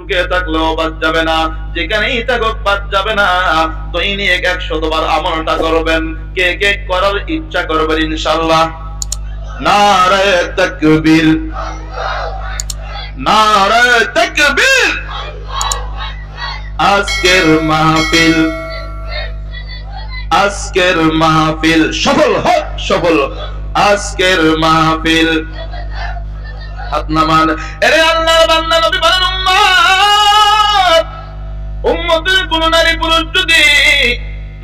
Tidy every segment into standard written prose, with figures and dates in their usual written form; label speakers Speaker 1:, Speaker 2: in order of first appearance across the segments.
Speaker 1: সুখে থাকলেও বাদ যাবে না, যেখানেই থাকুক বাদ যাবে না। দৈনিক 100 বার আমলটা করবেন। কে কে করার ইচ্ছা করবেন ইনশাআল্লাহ? নারে তাকবীর, নারে তাকবীর। আজকের মাহফিল, আজকের মাহফিল সফল হোক, সফল। আজকের মাহফিল হাত নামান। আরে আল্লাহর বান্দা নবী বলেন, উম্মত, উম্মতের কোন নারী পুরুষ যদি,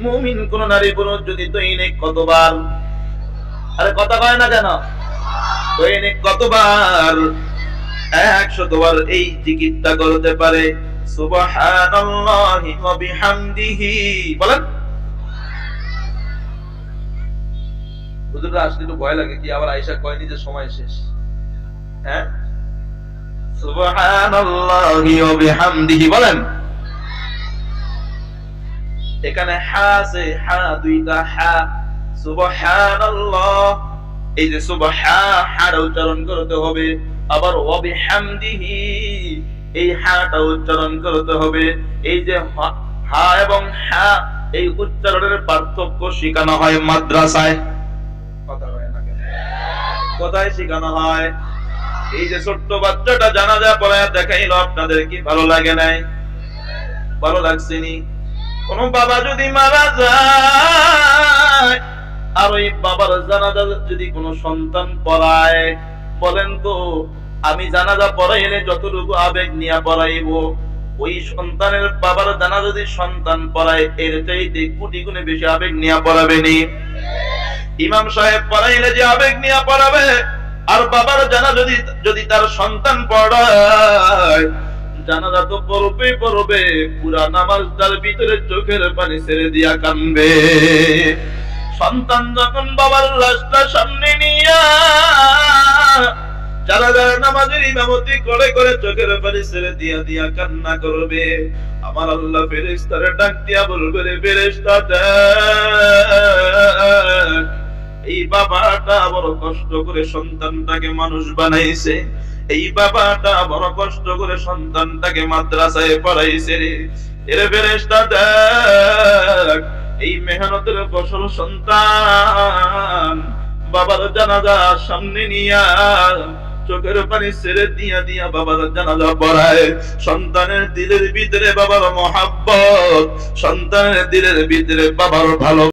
Speaker 1: মুমিন কোন নারী পুরুষ যদি দৈনিক কতবার, আরে কথা কয় না কেন, দৈনিক কতবার 100 বার এই জিকিরটা করতে পারে, সুবহানাল্লাহি ওয়া বিহামদিহি, বলেন। হুজুররা আসলে একটু ভয় লাগে কি আবার আয়েশা কয় নিজের সময় শেষ। হ্যাঁ, সুবহানাল্লাহি ওয়া বিহামদিহি বলেন। এখানে হা আছে, হা দুইটা হা, সুবহানাল্লাহ, এই যে সুবহা, হাটা উচ্চারণ করতে হবে, আবার ওয়া বিহামদিহি এই হাটা উচ্চারণ করতে হবে। এই যে হা এবং হা এই উচ্চারণের পার্থক্য শেখানো হয় মাদ্রাসায়। কথা হয় না কেন? কোথায় শেখানো হয়? এই যে ছোট্ট বাচ্চাটা জানাজা পড়ায় দেখাইলো, আপনাদের কি ভালো লাগে নাই? ভালো লাগছেনি? কোন বাবা যদি মারা যায় আর ওই বাবার জানাজা যদি কোন সন্তান পড়ায়, বলেন তো আমি জানাজা পড়াইলে যতটুকু আবেগ নিয়ে পড়াইবো, ওই সন্তানের বাবার জানাজা যদি সন্তান পড়ায় এর চাইতে কোটি গুণে বেশি আবেগ নিয়ে পড়াবে নি? ইমাম সাহেব পড়াইলে যে আবেগ নিয়ে পড়াবে, আর বাবার জানাজা যদি তার সন্তান পড়ায়, জানাজা তো পড়বে পড়বে, পুরা নামাজটার ভিতরে চোখের পানি ছেড়ে দিয়া কাঁদবে। সন্তান যখন বাবার লাশটা সামনে নিয়া যারা যারা নামাজের ইমামতি করে করে চোখের পানি ছেড়ে দিয়া দিয়া কান্না করবে, আমার আল্লাহ ফেরেশতারে ডাক দিয়া বলবে, রে ফেরেশতা দেখ, এই বাবাটা বড় কষ্ট করে সন্তানটাকে মানুষ বানাইছে, এই বাবাটা বড় কষ্ট করে সন্তানটাকে মাদ্রাসায় পড়াইছে রে। এর ফেরেশতা দেখ, এই মেহনতের ফসল সন্তান বাবার জানাজা সামনে নিয়া চোখের পানি ছেড়ে দিয়া দিয়া বাবার জানাজা পড়ায়। সন্তানের দিলের ভিতরে বাবার মহাব্বত, সন্তানের দিলের ভিতরে বাবার ভালো